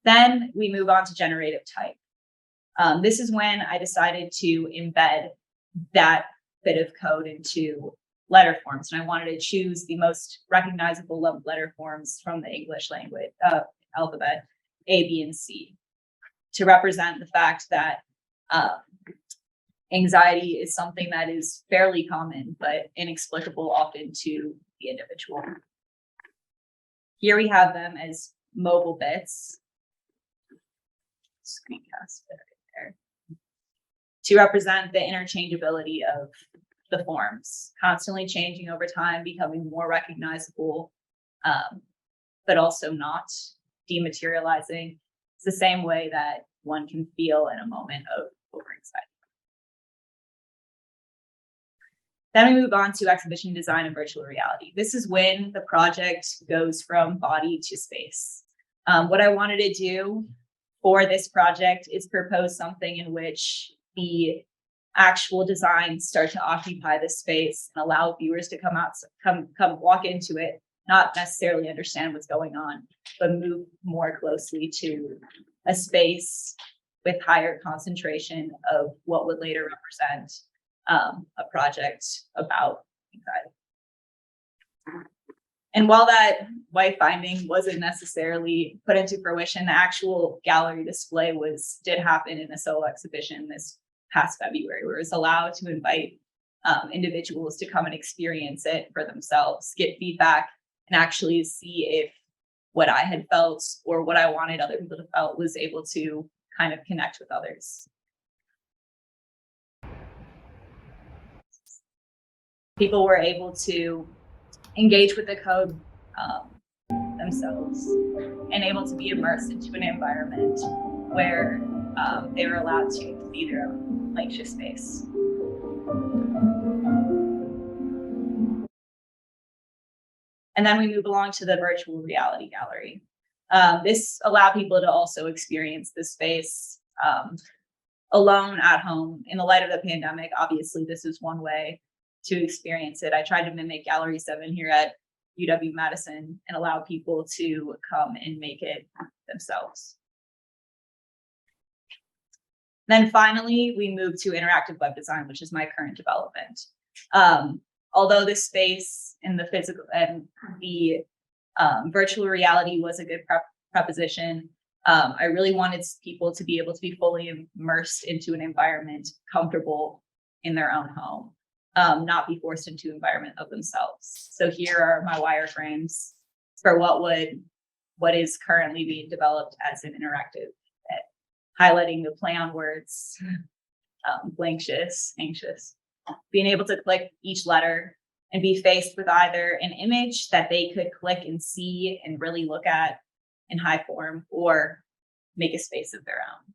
Then we move on to generative type. This is when I decided to embed that bit of code into letter forms, and I wanted to choose the most recognizable letter forms from the English language alphabet, A, B, and C, to represent the fact that anxiety is something that is fairly common but inexplicable often to the individual. Here we have them as mobile bits. Screencast there to represent the interchangeability of the forms, constantly changing over time, becoming more recognizable, but also not dematerializing. It's the same way that one can feel in a moment of over-anxiety. Then we move on to exhibition design and virtual reality. This is when the project goes from body to space. What I wanted to do for this project is propose something in which the actual designs start to occupy the space and allow viewers to come walk into it, not necessarily understand what's going on, but move more closely to a space with higher concentration of what would later represent a project about anxiety. And while that wayfinding wasn't necessarily put into fruition, the actual gallery display did happen in a solo exhibition this past February, where it was allowed to invite individuals to come and experience it for themselves, get feedback, and actually see if what I had felt or what I wanted other people to felt was able to kind of connect with others. People were able to engage with the code themselves, and able to be immersed into an environment where they were allowed to be their own blank shift space. And then we move along to the virtual reality gallery. This allowed people to also experience the space alone at home. In the light of the pandemic, obviously, this is one way to experience it. I tried to mimic Gallery 7 here at UW-Madison and allow people to come and make it themselves. Then finally, we move to interactive web design, which is my current development. Although this space in the physical and the virtual reality was a good proposition, I really wanted people to be able to be fully immersed into an environment comfortable in their own home, not be forced into an environment of themselves. So here are my wireframes for what is currently being developed as an interactive bed, highlighting the play on words, blankshious, anxious, being able to click each letter and be faced with either an image that they could click and see and really look at in high form, or make a space of their own.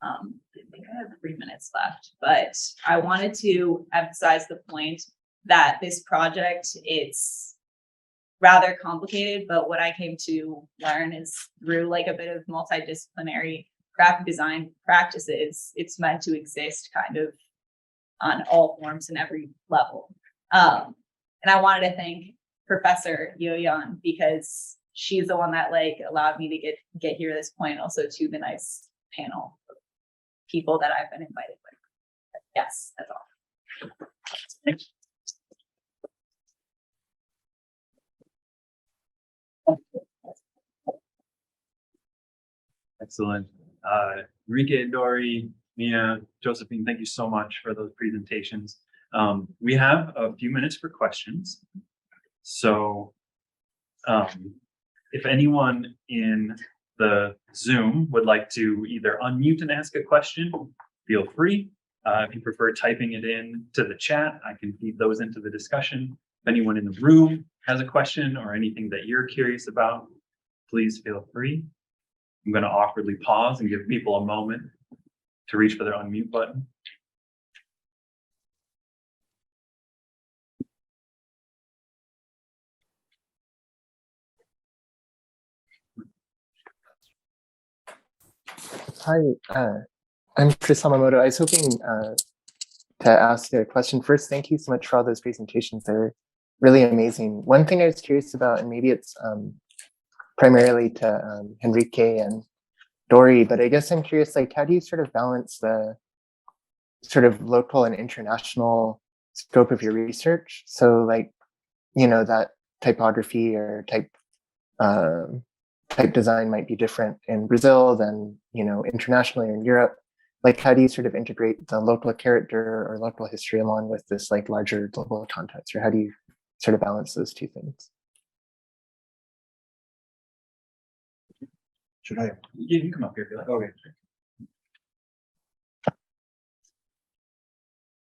I think I have 3 minutes left, but I wanted to emphasize the point that this project, it's rather complicated, but what I came to learn is through like a bit of multidisciplinary graphic design practices, it's meant to exist kind of on all forms and every level. And I wanted to thank Professor Yo-Yeon, because she's the one that like allowed me to get here at this point, also to the nice panel of people that I've been invited with. But yes, that's all. Excellent. Enrique, Dory, Mia, Josephine, thank you so much for those presentations. We have a few minutes for questions. So if anyone in the Zoom would like to either unmute and ask a question, feel free. If you prefer typing it in to the chat, I can feed those into the discussion. If anyone in the room has a question or anything that you're curious about, please feel free. I'm going to awkwardly pause and give people a moment to reach for their unmute button. Hi, I'm Chris Hamamoto. I was hoping to ask a question. First, thank you so much for all those presentations. They're really amazing. One thing I was curious about, and maybe it's primarily to Enrique and Dory, but I guess I'm curious, like, how do you sort of balance the sort of local and international scope of your research? So like, you know, that typography or type design might be different in Brazil than, you know, internationally or in Europe. Like, how do you sort of integrate the local character or local history along with this like larger global context, or how do you sort of balance those two things? Should I? You can come up here if you like. Okay.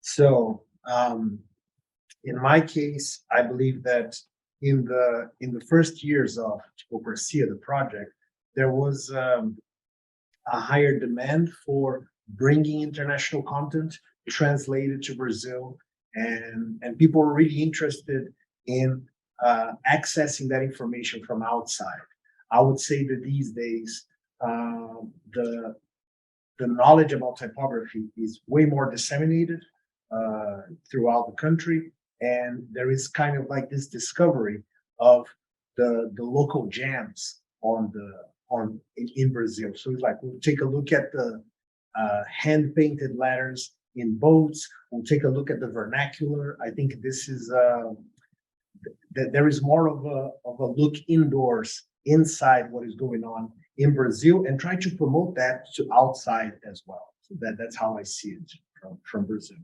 So in my case, I believe that in the first years of Typography, the project, there was a higher demand for bringing international content translated to Brazil, and people were really interested in accessing that information from outside. I would say that these days, the knowledge about typography is way more disseminated throughout the country, and there is kind of like this discovery of the local jams in Brazil. So it's like, we'll take a look at the hand painted letters in boats. We'll take a look at the vernacular. I think this is that there is more of a look indoors, inside what is going on in Brazil, and try to promote that to outside as well. So that's how I see it from Brazil.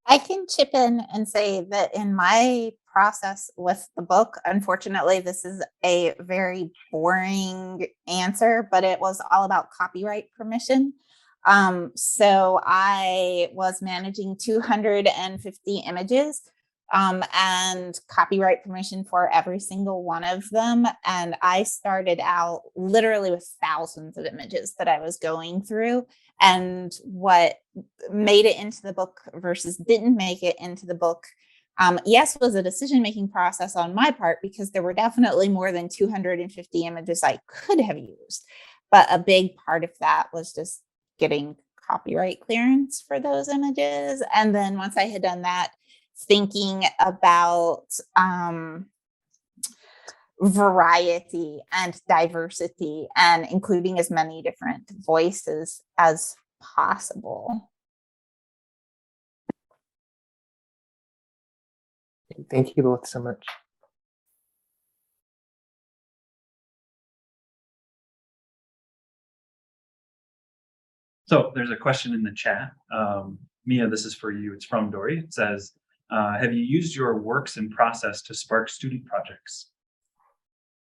I can chip in and say that in my process with the book, unfortunately, this is a very boring answer, but it was all about copyright permission. So I was managing 250 images and copyright permission for every single one of them. And I started out literally with thousands of images that I was going through. And what made it into the book versus didn't make it into the book, yes, was a decision-making process on my part, because there were definitely more than 250 images I could have used. But a big part of that was just getting copyright clearance for those images. And then once I had done that, thinking about variety and diversity and including as many different voices as possible. Thank you both so much. So there's a question in the chat. Mia, this is for you. It's from Dory. It says, have you used your works in process to spark student projects?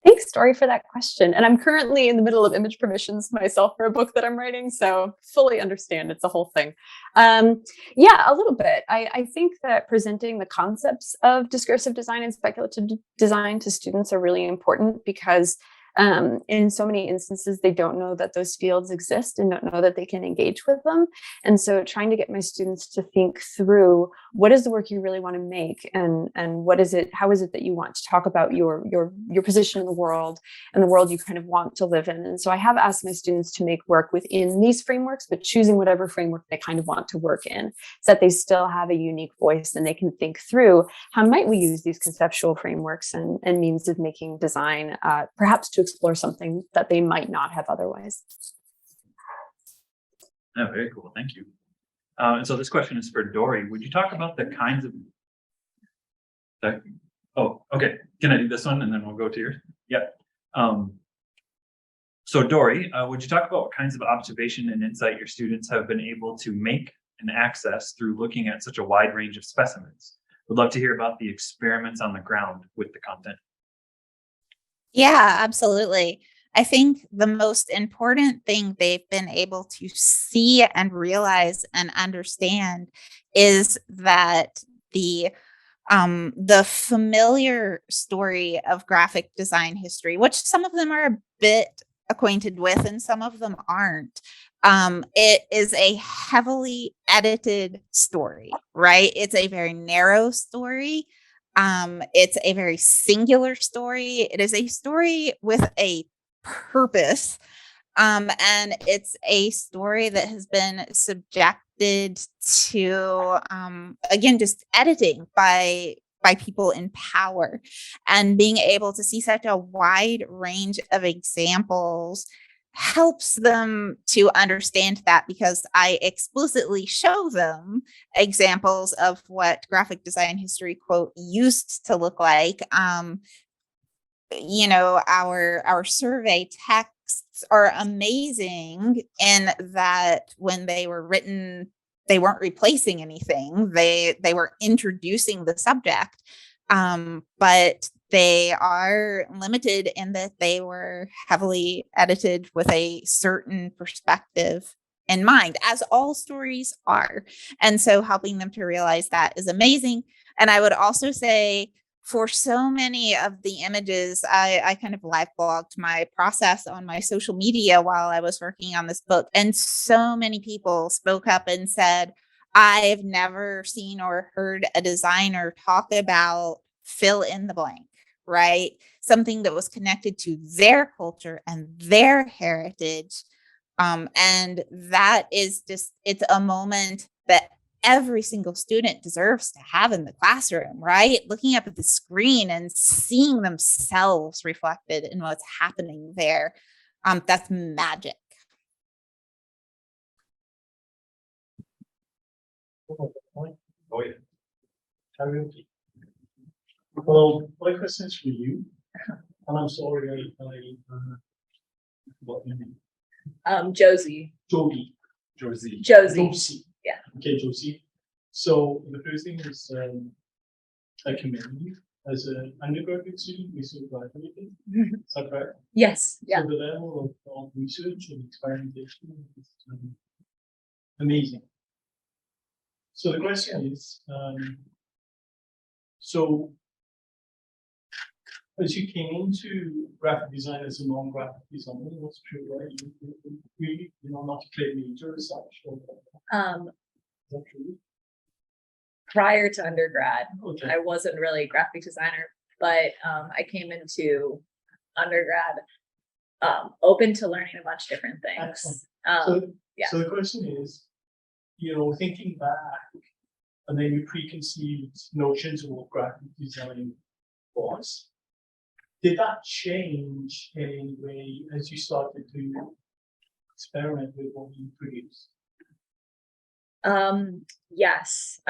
Thanks, Dory, for that question. And I'm currently in the middle of image permissions myself for a book that I'm writing, so fully understand it's a whole thing. Yeah, a little bit. I think that presenting the concepts of discursive design and speculative design to students are really important, because in so many instances, they don't know that those fields exist and don't know that they can engage with them. And so trying to get my students to think through, what is the work you really want to make, and what is it, how is it that you want to talk about your position in the world and the world you kind of want to live in. And so I have asked my students to make work within these frameworks, but choosing whatever framework they kind of want to work in, so that they still have a unique voice and they can think through, how might we use these conceptual frameworks and means of making design, perhaps to explore something that they might not have otherwise. Oh, very cool. Thank you. And so this question is for Dory. Would you talk about the kinds of... Oh, okay. Can I do this one and then we'll go to yours? Yeah. So Dory, would you talk about what kinds of observation and insight your students have been able to make and access through looking at such a wide range of specimens? Would love to hear about the experiments on the ground with the content. Yeah, absolutely. I think the most important thing they've been able to see and realize and understand is that the familiar story of graphic design history, which some of them are a bit acquainted with and some of them aren't, it is a heavily edited story, right? It's a very narrow story. It's a very singular story. It is a story with a purpose. And it's a story that has been subjected to, again, just editing by people in power, and being able to see such a wide range of examples helps them to understand that, because I explicitly show them examples of what graphic design history, quote, used to look like. Our survey texts are amazing in that when they were written, they weren't replacing anything. They were introducing the subject, but they are limited in that they were heavily edited with a certain perspective in mind, as all stories are. And so helping them to realize that is amazing. And I would also say, for so many of the images, I kind of live blogged my process on my social media while I was working on this book. And so many people spoke up and said, I've never seen or heard a designer talk about fill in the blank, right? Something that was connected to their culture and their heritage. And that is just, it's a moment that every single student deserves to have in the classroom, right? Looking up at the screen and seeing themselves reflected in what's happening there. That's magic. Oh, yeah. Karaoke. Well, my question is for you, and I'm sorry, what your name? Josie. Joby. Josie. Josie. Yeah. Okay, Josie. So the first thing is, I commend you as an undergraduate student. You still graduated. Is that correct? Yes. Yeah. So the level of research and experimentation is amazing. So the question is, so as you came into graphic design as a non-graphic designer, that's true, right? You really, not to play major as such. Or, is that true? Prior to undergrad, Okay. I wasn't really a graphic designer, but I came into undergrad open to learning a bunch of different things. Yeah. So the question is, thinking back, and then you preconceived notions of what graphic design was. Did that change in any way as you started to experiment with what you produced? Yes.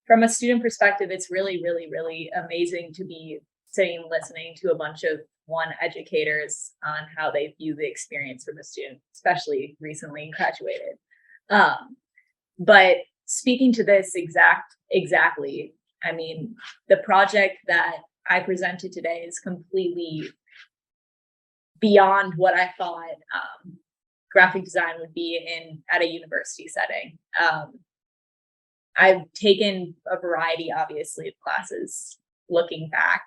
From a student perspective, it's really, really, really amazing to be sitting and listening to a bunch of educators on how they view the experience from a student, especially recently graduated. But speaking to this exactly, I mean, the project that I presented today is completely beyond what I thought graphic design would be at a university setting. I've taken a variety, obviously, of classes looking back.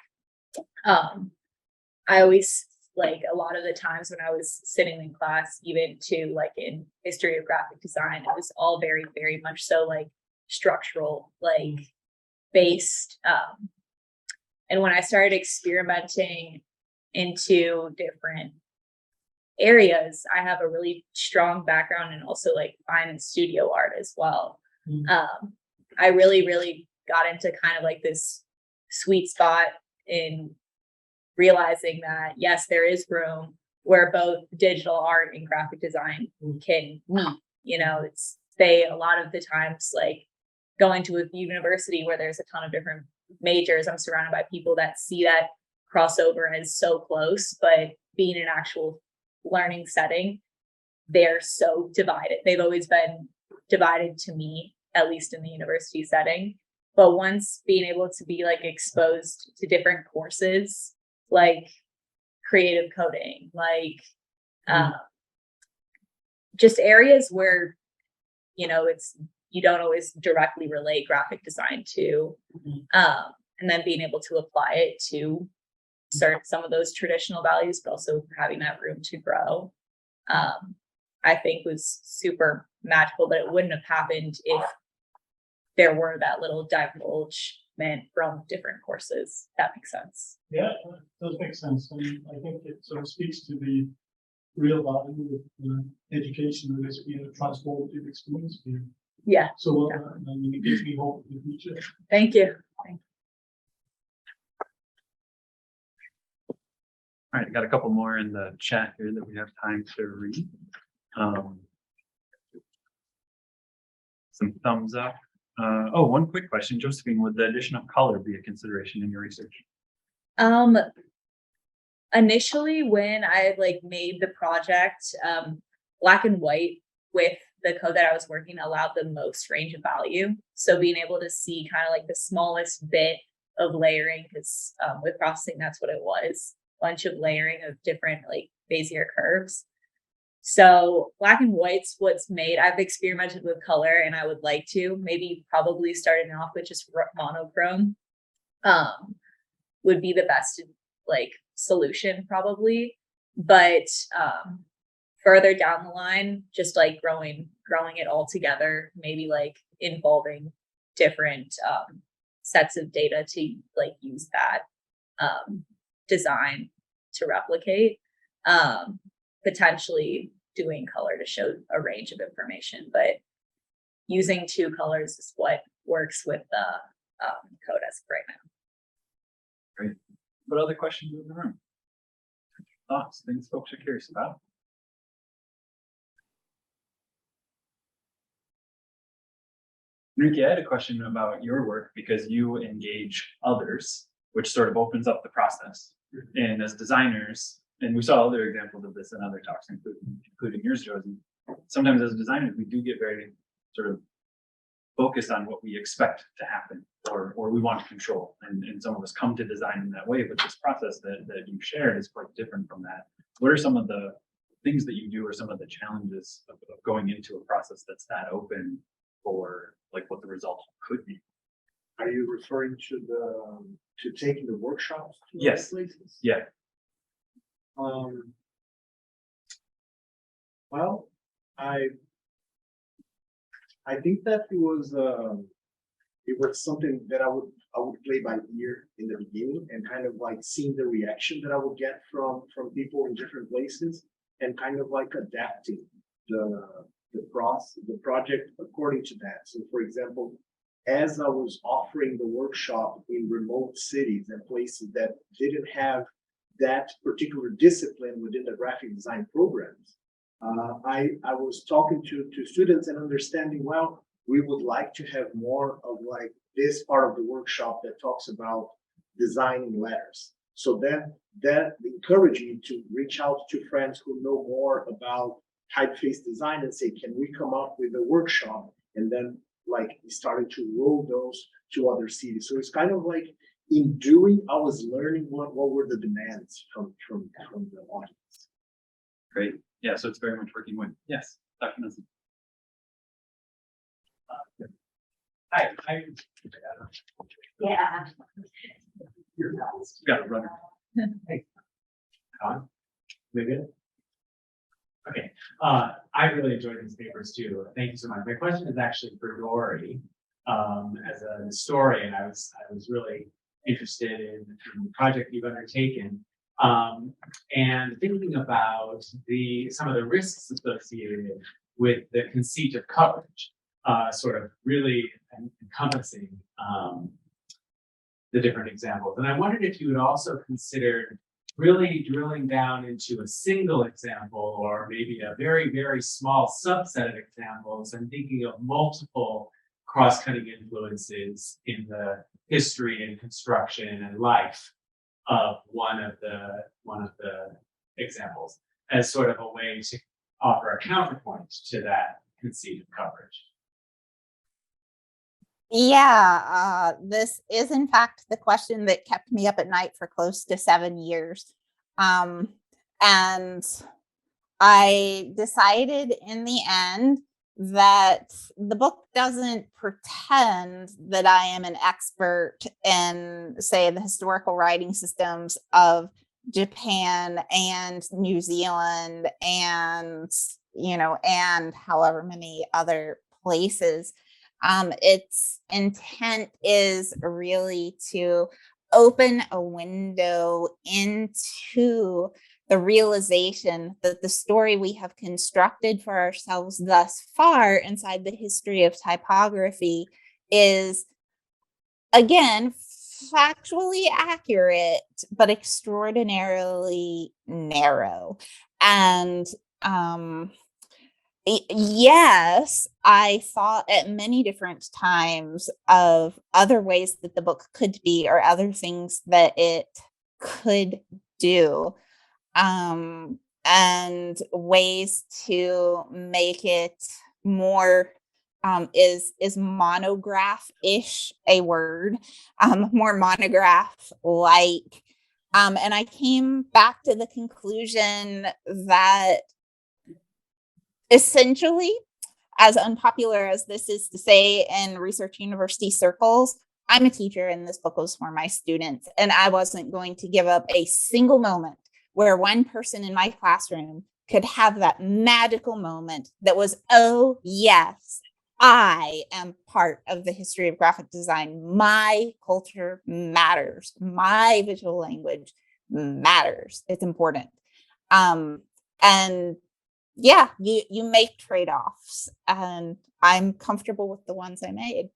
I always, like, a lot of the times when I was sitting in class, even to like in history of graphic design, it was all very, very much so like structural, like based. And when I started experimenting into different areas, I have a really strong background in also like fine and studio art as well. I really, really got into kind of like this sweet spot in realizing that, yes, there is room where both digital art and graphic design can meet. A lot of the times, like going to a university where there's a ton of different majors, I'm surrounded by people that see that crossover as so close, but being an actual learning setting, they're so divided. They've always been divided to me, at least in the university setting. But once being able to be like exposed to different courses, like creative coding, like just areas where, it's, you don't always directly relate graphic design to, and then being able to apply it to some of those traditional values, but also having that room to grow, I think was super magical. But it wouldn't have happened if there were that little divulgement from different courses. That makes sense. Yeah, it does make sense. And I think it sort of speaks to the real value of education, that it's been a transformative experience for you. Yeah. So it gives me hope for the future. Thank you. All right, got a couple more in the chat here that we have time to read. Some thumbs up. One quick question, Josephine, would the addition of color be a consideration in your research? Initially, when I made the project, black and white with the code that I was working allowed the most range of value. So being able to see kind of like the smallest bit of layering, because with processing, that's what it was. Bunch of layering of different Bezier curves. So black and white's what's made. I've experimented with color, and I would like to probably starting off with just monochrome would be the best solution probably. But further down the line, just growing it all together, maybe involving different sets of data to use that design to replicate, potentially doing color to show a range of information, but using two colors is what works with the code as of right now. Great. What other questions in the room? Thoughts, things folks are curious about? Enrique, I had a question about your work because you engage others, which sort of opens up the process. And as designers, and we saw other examples of this in other talks, including yours, Josie, sometimes as designers, we do get very sort of focused on what we expect to happen or we want to control. And some of us come to design in that way, but this process that you shared is quite different from that. What are some of the things that you do or some of the challenges of going into a process that's that open for like what the result could be? Are you referring to taking the workshops? To Yes. other places? Yeah. Well, I think that it was something that I would play by ear in the beginning and kind of like seeing the reaction that I would get from people in different places and kind of like adapting the project according to that. So for example, as I was offering the workshop in remote cities and places that didn't have that particular discipline within the graphic design programs, I was talking to students and understanding, well, we would like to have more of like this part of the workshop that talks about designing letters. So that encouraged me to reach out to friends who know more about typeface design and say, can we come up with a workshop? And then like started to roll those to other cities. So it's kind of like in doing, I was learning what were the demands from the audience. Great. Yeah. So it's very much working with, yes, Dr. Nelson. Hi, Yeah. Got a runner. on. We good? Okay, I really enjoyed these papers too. Thank you so much. My question is actually for Dory. As a historian, I was really interested in the project you've undertaken. And thinking about some of the risks associated with the conceit of coverage, sort of really encompassing the different examples. And I wondered if you would also consider really drilling down into a single example or maybe a very, very small subset of examples and thinking of multiple cross-cutting influences in the history and construction and life of one of the examples as sort of a way to offer a counterpoint to that conceit of coverage. Yeah, this is in fact the question that kept me up at night for close to 7 years. And I decided in the end that the book doesn't pretend that I am an expert in, say, the historical writing systems of Japan and New Zealand and, and however many other places. Its intent is really to open a window into the realization that the story we have constructed for ourselves thus far inside the history of typography is, again, factually accurate, but extraordinarily narrow. And yes, I thought at many different times of other ways that the book could be or other things that it could do, and ways to make it more is monograph-ish a word, more monograph-like. And I came back to the conclusion that essentially, as unpopular as this is to say in research university circles, I'm a teacher and this book was for my students. And I wasn't going to give up a single moment where one person in my classroom could have that magical moment that was, oh, yes, I am part of the history of graphic design. My culture matters. My visual language matters. It's important. And yeah, you make trade-offs, and I'm comfortable with the ones I made.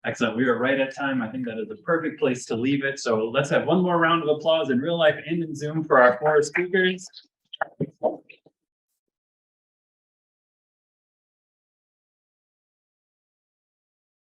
Excellent. We are right at time. I think that is the perfect place to leave it. So let's have one more round of applause in real life and in Zoom for our 4 speakers.